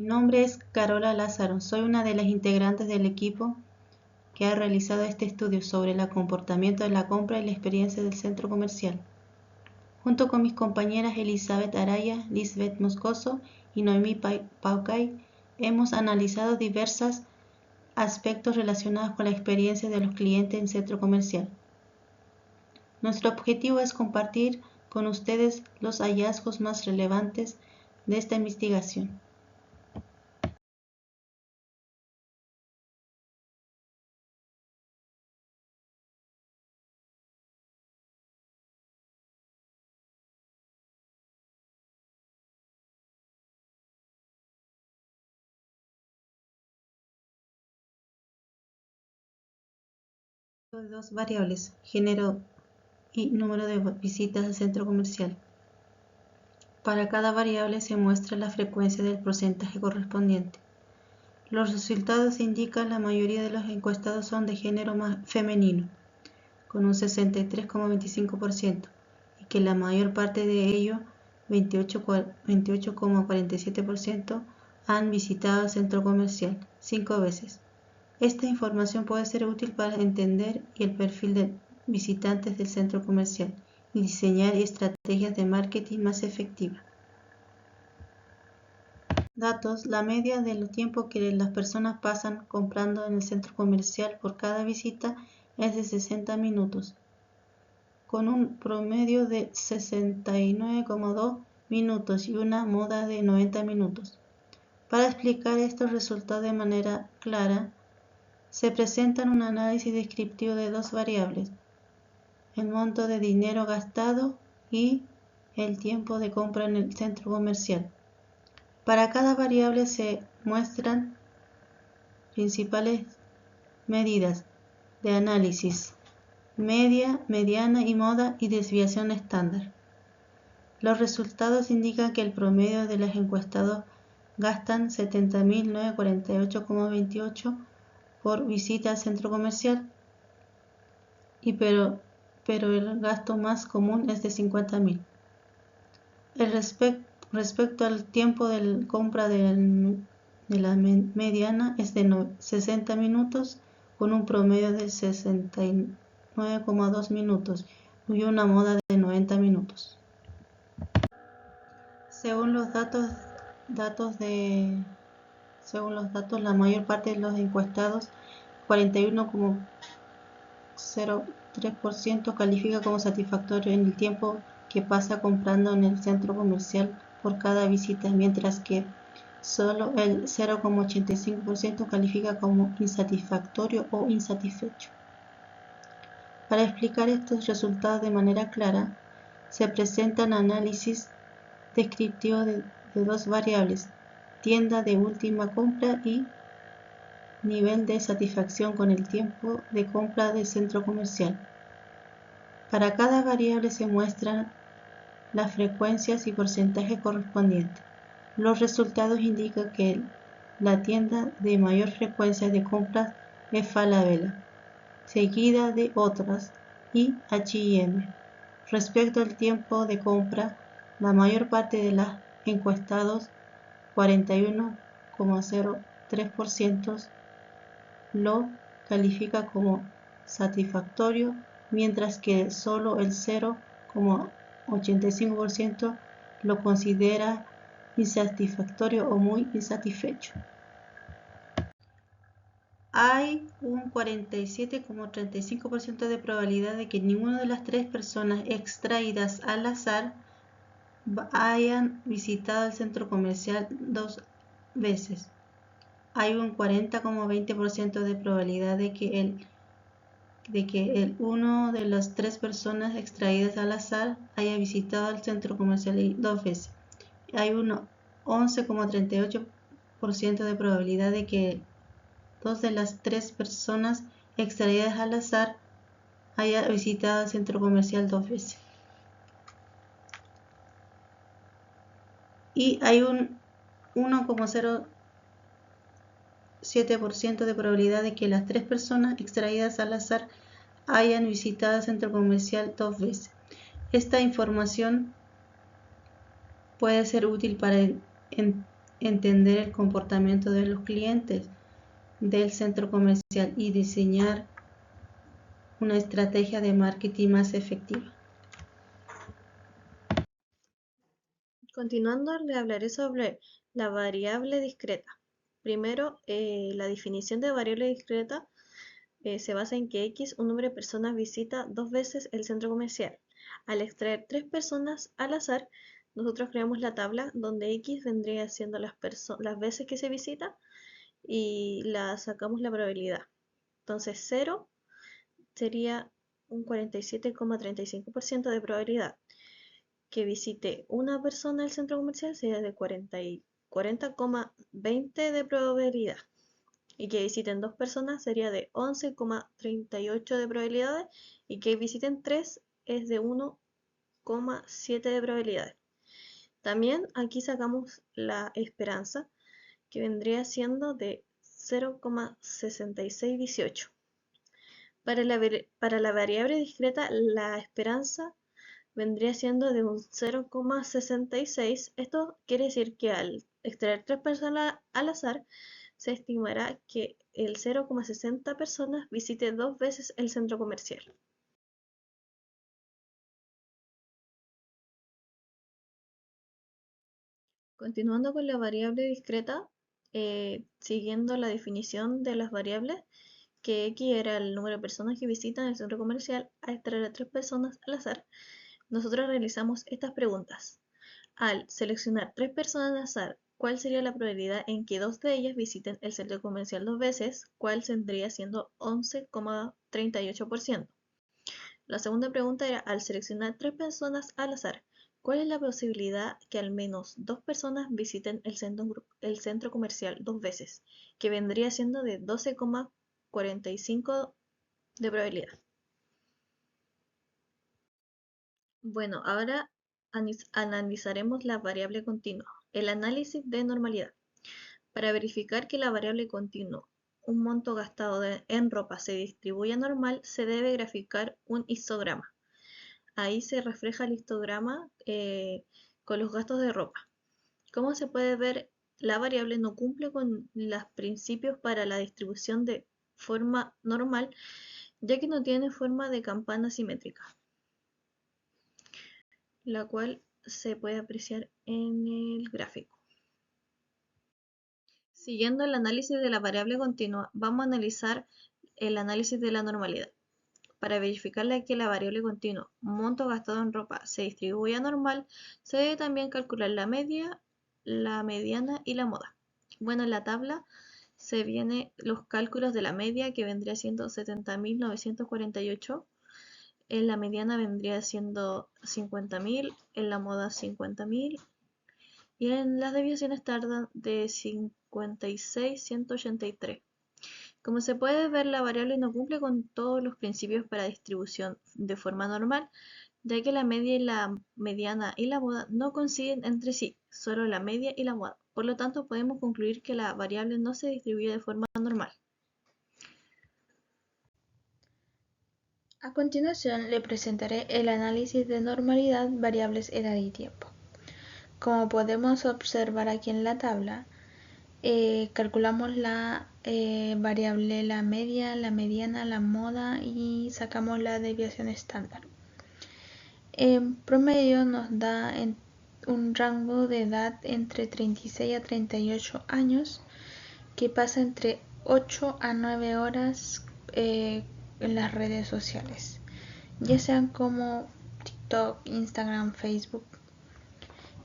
Mi nombre es Carola Lázaro, soy una de las integrantes del equipo que ha realizado este estudio sobre el comportamiento de la compra y la experiencia del centro comercial. Junto con mis compañeras Elizabeth Araya, Lisbeth Moscoso y Noemí Paucay, hemos analizado diversos aspectos relacionados con la experiencia de los clientes en centro comercial. Nuestro objetivo es compartir con ustedes los hallazgos más relevantes de esta investigación. De dos variables, género y número de visitas al centro comercial. Para cada variable se muestra la frecuencia del porcentaje correspondiente. Los resultados indican que la mayoría de los encuestados son de género femenino, con un 63,25%, y que la mayor parte de ellos, 28,47%, han visitado el centro comercial 5 veces. Esta información puede ser útil para entender el perfil de visitantes del centro comercial y diseñar estrategias de marketing más efectivas. Datos: la media del tiempo que las personas pasan comprando en el centro comercial por cada visita es de 60 minutos, con un promedio de 69,2 minutos y una moda de 90 minutos. Para explicar estos resultados de manera clara, se presenta un análisis descriptivo de dos variables: el monto de dinero gastado y el tiempo de compra en el centro comercial. Para cada variable se muestran principales medidas de análisis: media, mediana y moda y desviación estándar. Los resultados indican que el promedio de los encuestados gastan 70.948,28 por visita al centro comercial, pero el gasto más común es de 50.000. Respecto al tiempo de compra de la mediana es de 60 minutos, con un promedio de 69,2 minutos y una moda de 90 minutos. Según los datos, la mayor parte de los encuestados, 41,03%, califica como satisfactorio en el tiempo que pasa comprando en el centro comercial por cada visita, mientras que solo el 0,85% califica como insatisfactorio o insatisfecho. Para explicar estos resultados de manera clara, se presentan análisis descriptivos de dos variables: tienda de última compra y nivel de satisfacción con el tiempo de compra del centro comercial. Para cada variable se muestran las frecuencias y porcentajes correspondientes. Los resultados indican que la tienda de mayor frecuencia de compras es Falabella, seguida de otras y H&M. Respecto al tiempo de compra, la mayor parte de los encuestados, 41,03%, lo califica como satisfactorio, mientras que solo el 0,85% lo considera insatisfactorio o muy insatisfecho. Hay un 47,35% de probabilidad de que ninguna de las tres personas extraídas al azar hayan visitado el centro comercial 2 veces. Hay un 40,20% de probabilidad de que uno de las tres personas extraídas al azar haya visitado el centro comercial 2 veces. Hay un 11,38% de probabilidad de que dos de las tres personas extraídas al azar haya visitado el centro comercial 2 veces. Y hay un 1,07% de probabilidad de que las tres personas extraídas al azar hayan visitado el centro comercial 2 veces. Esta información puede ser útil para entender el comportamiento de los clientes del centro comercial y diseñar una estrategia de marketing más efectiva. Continuando, le hablaré sobre la variable discreta. Primero, la definición de variable discreta se basa en que X, un número de personas, visita 2 veces el centro comercial. Al extraer 3 personas al azar, nosotros creamos la tabla donde X vendría siendo las veces que se visita y sacamos la probabilidad. Entonces 0 sería un 47,35% de probabilidad. Que visite una persona el centro comercial sería de 40,20 de probabilidad. Y que visiten 2 personas sería de 11,38 de probabilidades. Y que visiten 3 es de 1,7 de probabilidades. También aquí sacamos la esperanza, que vendría siendo de 0,6618. Para la variable discreta, la esperanza vendría siendo de un 0,66. Esto quiere decir que al extraer 3 personas al azar, se estimará que el 0,60 personas visite 2 veces el centro comercial. Continuando con la variable discreta, siguiendo la definición de las variables, que X era el número de personas que visitan el centro comercial, a extraer a 3 personas al azar, nosotros realizamos estas preguntas. Al seleccionar 3 personas al azar, ¿cuál sería la probabilidad en que 2 de ellas visiten el centro comercial 2 veces? ¿Cuál vendría siendo 11,38%? La segunda pregunta era, al seleccionar 3 personas al azar, ¿cuál es la posibilidad que al menos 2 personas visiten el centro comercial 2 veces? Que vendría siendo de 12,45 de probabilidad. Bueno, ahora analizaremos la variable continua. El análisis de normalidad. Para verificar que la variable continua, un monto gastado en ropa, se distribuye normal, se debe graficar un histograma. Ahí se refleja el histograma con los gastos de ropa. Como se puede ver, la variable no cumple con los principios para la distribución de forma normal, ya que no tiene forma de campana simétrica, la cual se puede apreciar en el gráfico. Siguiendo el análisis de la variable continua, vamos a analizar el análisis de la normalidad. Para verificar que la variable continua, monto gastado en ropa, se distribuya normal, se debe también calcular la media, la mediana y la moda. Bueno, en la tabla se vienen los cálculos de la media, que vendría siendo 70.948. En la mediana vendría siendo 50.000, en la moda 50.000 y en las desviaciones tardan de 56.183. Como se puede ver, la variable no cumple con todos los principios para distribución de forma normal, ya que la media y la mediana y la moda no coinciden entre sí, solo la media y la moda. Por lo tanto, podemos concluir que la variable no se distribuye de forma normal. A continuación le presentaré el análisis de normalidad, variables, edad y tiempo. Como podemos observar aquí en la tabla, calculamos la variable la media, la mediana, la moda y sacamos la desviación estándar. En promedio nos da un rango de edad entre 36 a 38 años, que pasa entre 8 a 9 horas en las redes sociales, ya sean como TikTok, Instagram, Facebook.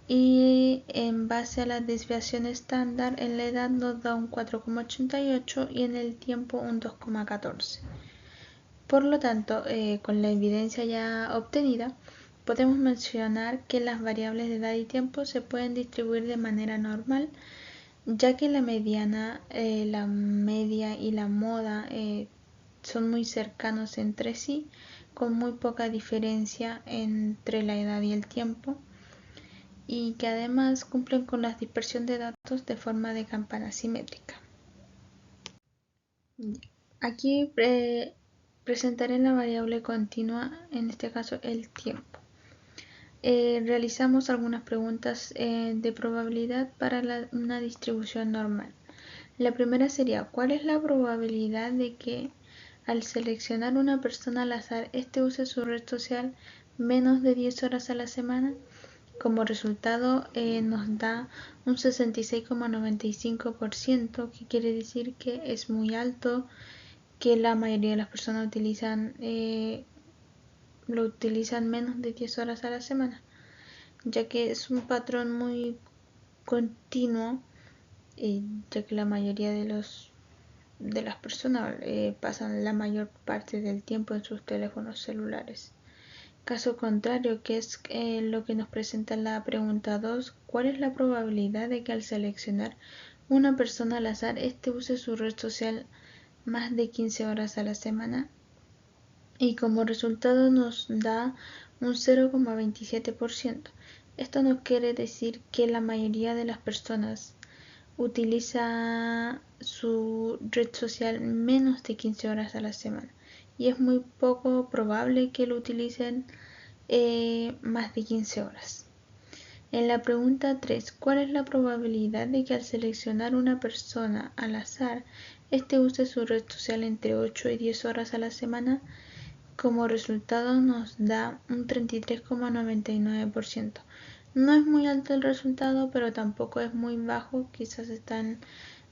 Y en base a la desviación estándar, en la edad nos da un 4,88 y en el tiempo un 2,14. Por lo tanto, con la evidencia ya obtenida, podemos mencionar que las variables de edad y tiempo se pueden distribuir de manera normal, ya que la mediana, la media y la moda son muy cercanos entre sí, con muy poca diferencia entre la edad y el tiempo, y que además cumplen con la dispersión de datos de forma de campana simétrica. Aquí presentaré la variable continua, en este caso el tiempo. realizamos algunas preguntas de probabilidad para una distribución normal. La primera sería, ¿cuál es la probabilidad de que al seleccionar una persona al azar, éste use su red social menos de 10 horas a la semana? Como resultado nos da un 66,95%, que quiere decir que es muy alto, que la mayoría de las personas lo utilizan menos de 10 horas a la semana, ya que es un patrón muy continuo, ya que la mayoría de las personas pasan la mayor parte del tiempo en sus teléfonos celulares. Caso contrario, que es lo que nos presenta la pregunta 2, ¿cuál es la probabilidad de que al seleccionar una persona al azar, éste use su red social más de 15 horas a la semana? Y como resultado nos da un 0,27%. Esto no quiere decir que la mayoría de las personas utiliza su red social menos de 15 horas a la semana, y es muy poco probable que lo utilicen más de 15 horas. En la pregunta 3, ¿cuál es la probabilidad de que al seleccionar una persona al azar, éste use su red social entre 8 y 10 horas a la semana? Como resultado nos da un 33,99%. No es muy alto el resultado, pero tampoco es muy bajo, quizás están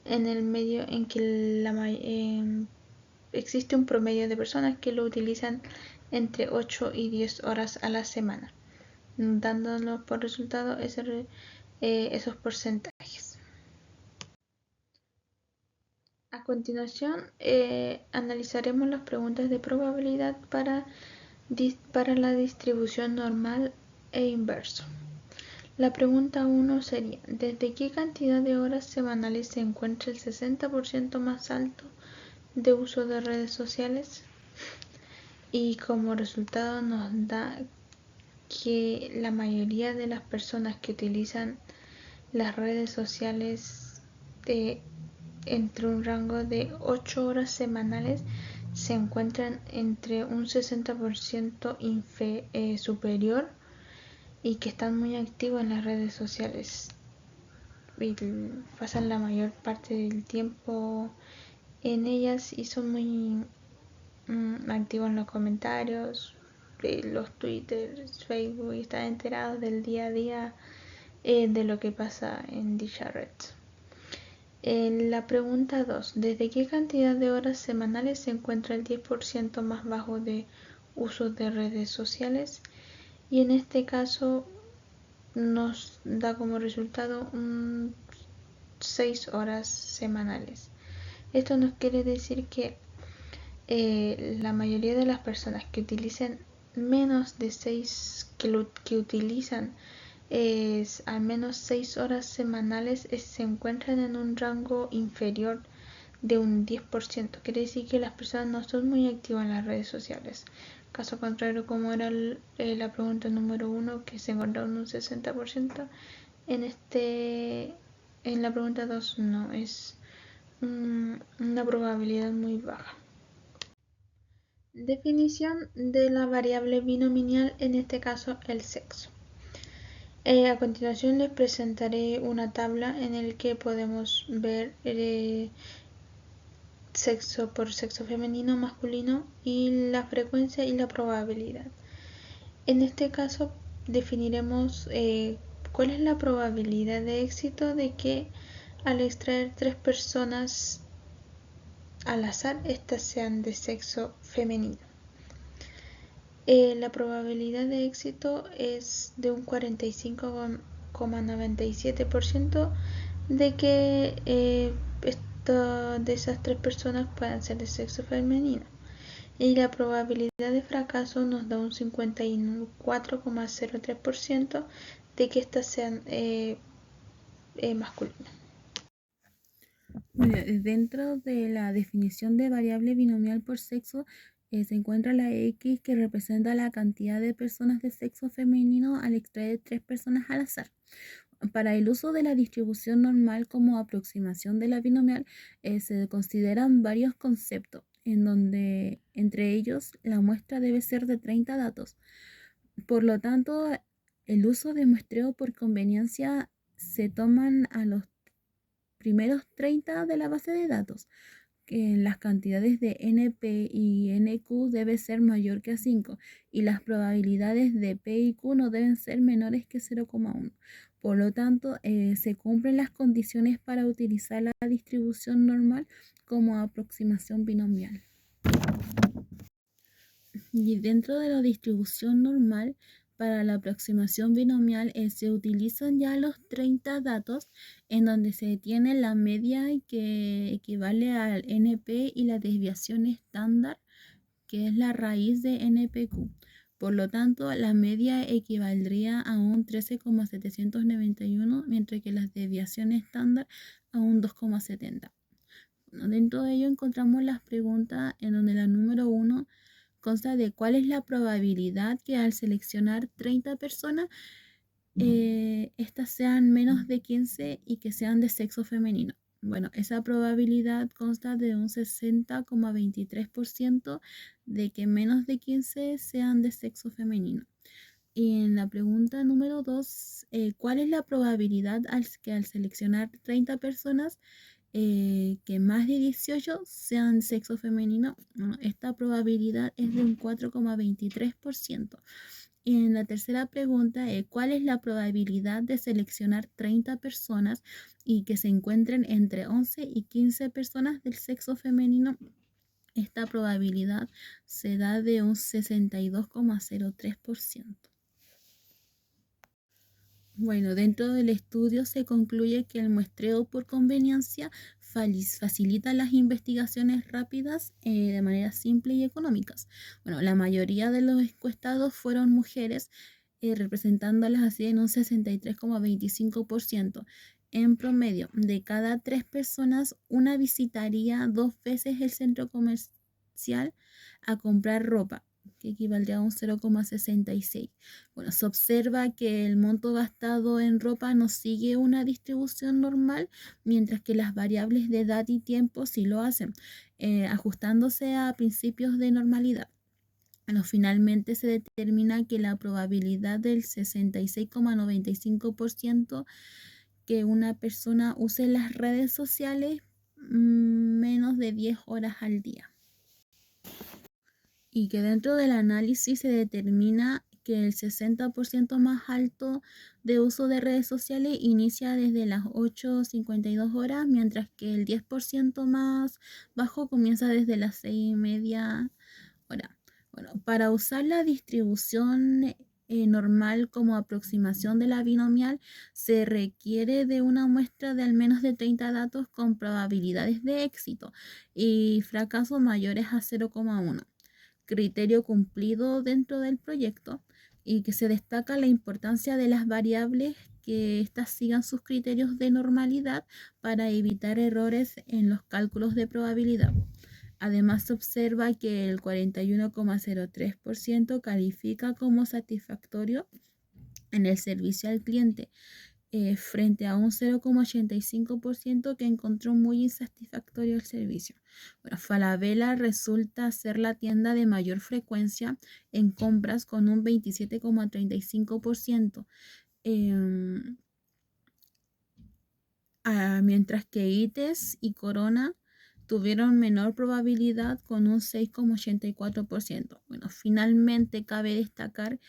en el medio en que existe un promedio de personas que lo utilizan entre 8 y 10 horas a la semana, dándonos por resultado esos porcentajes. A continuación, analizaremos las preguntas de probabilidad para la distribución normal e inverso. La pregunta 1 sería, ¿desde qué cantidad de horas semanales se encuentra el 60% más alto de uso de redes sociales? Y como resultado nos da que la mayoría de las personas que utilizan las redes sociales entre un rango de 8 horas semanales se encuentran entre un 60% superior, y que están muy activos en las redes sociales y pasan la mayor parte del tiempo en ellas, y son muy activos en los comentarios, los Twitter, Facebook, y están enterados del día a día de lo que pasa en dicha red. En la pregunta 2, ¿desde qué cantidad de horas semanales se encuentra el 10% más bajo de uso de redes sociales? Y en este caso nos da como resultado 6 horas semanales. Esto nos quiere decir que la mayoría de las personas que utilizan menos de 6, que utilizan al menos 6 horas semanales, se encuentran en un rango inferior de un 10%. Quiere decir que las personas no son muy activas en las redes sociales. Caso contrario, como era la pregunta número 1, que se encontraba en un 60%, en la pregunta 2 no, es una probabilidad muy baja. Definición de la variable binomial, en este caso el sexo. A continuación les presentaré una tabla en la que podemos ver sexo por sexo femenino, masculino, y la frecuencia y la probabilidad. En este caso definiremos cuál es la probabilidad de éxito de que al extraer 3 personas al azar, estas sean de sexo femenino. La probabilidad de éxito es de un 45,97% de que de esas 3 personas puedan ser de sexo femenino. Y la probabilidad de fracaso nos da un 54,03% de que estas sean masculinas. Dentro de la definición de variable binomial por sexo se encuentra la X, que representa la cantidad de personas de sexo femenino al extraer 3 personas al azar. Para el uso de la distribución normal como aproximación de la binomial, se consideran varios conceptos, en donde entre ellos la muestra debe ser de 30 datos. Por lo tanto, El uso de muestreo por conveniencia se toman a los primeros 30 de la base de datos, que las cantidades de NP y NQ deben ser mayor que a 5 y las probabilidades de P y Q no deben ser menores que 0,1. Por lo tanto, se cumplen las condiciones para utilizar la distribución normal como aproximación binomial. Y dentro de la distribución normal, para la aproximación binomial se utilizan ya los 30 datos en donde se tiene la media que equivale al NP y la desviación estándar que es la raíz de NPQ. Por lo tanto, la media equivaldría a un 13,791, mientras que la desviación estándar a un 2,70. Dentro de ello encontramos las preguntas en donde la número 1 consta de cuál es la probabilidad que al seleccionar 30 personas, estas sean menos de 15 y que sean de sexo femenino. Bueno, esa probabilidad consta de un 60,23% de que menos de 15 sean de sexo femenino. Y en la pregunta número 2, ¿cuál es la probabilidad que al seleccionar 30 personas que más de 18 sean sexo femenino? Bueno, esta probabilidad es de un 4,23%. Y en la tercera pregunta, ¿cuál es la probabilidad de seleccionar 30 personas y que se encuentren entre 11 y 15 personas del sexo femenino? Esta probabilidad se da de un 62,03%. Bueno, dentro del estudio se concluye que el muestreo por conveniencia facilita las investigaciones rápidas de manera simple y económicas. Bueno, la mayoría de los encuestados fueron mujeres, representándolas así en un 63,25%. En promedio, de cada 3 personas, una visitaría 2 veces el centro comercial a comprar ropa, que equivaldría a un 0,66. Bueno, se observa que el monto gastado en ropa no sigue una distribución normal, mientras que las variables de edad y tiempo sí lo hacen, ajustándose a principios de normalidad. Bueno, finalmente se determina que la probabilidad del 66,95% que una persona use las redes sociales menos de 10 horas al día. Y que dentro del análisis se determina que el 60% más alto de uso de redes sociales inicia desde las 8:52 horas, mientras que el 10% más bajo comienza desde las 6:30 horas. Bueno, para usar la distribución normal como aproximación de la binomial, se requiere de una muestra de al menos de 30 datos con probabilidades de éxito y fracaso mayores a 0,1. Criterio cumplido dentro del proyecto, y que se destaca la importancia de las variables que éstas sigan sus criterios de normalidad para evitar errores en los cálculos de probabilidad. Además, se observa que el 41,03% califica como satisfactorio en el servicio al cliente, frente a un 0,85% que encontró muy insatisfactorio el servicio. Bueno, Falabella resulta ser la tienda de mayor frecuencia en compras con un 27,35%, mientras que ITES y Corona tuvieron menor probabilidad con un 6,84%. Bueno, finalmente cabe destacar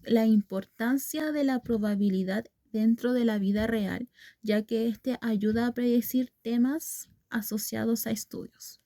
la importancia de la probabilidad dentro de la vida real, ya que este ayuda a predecir temas asociados a estudios.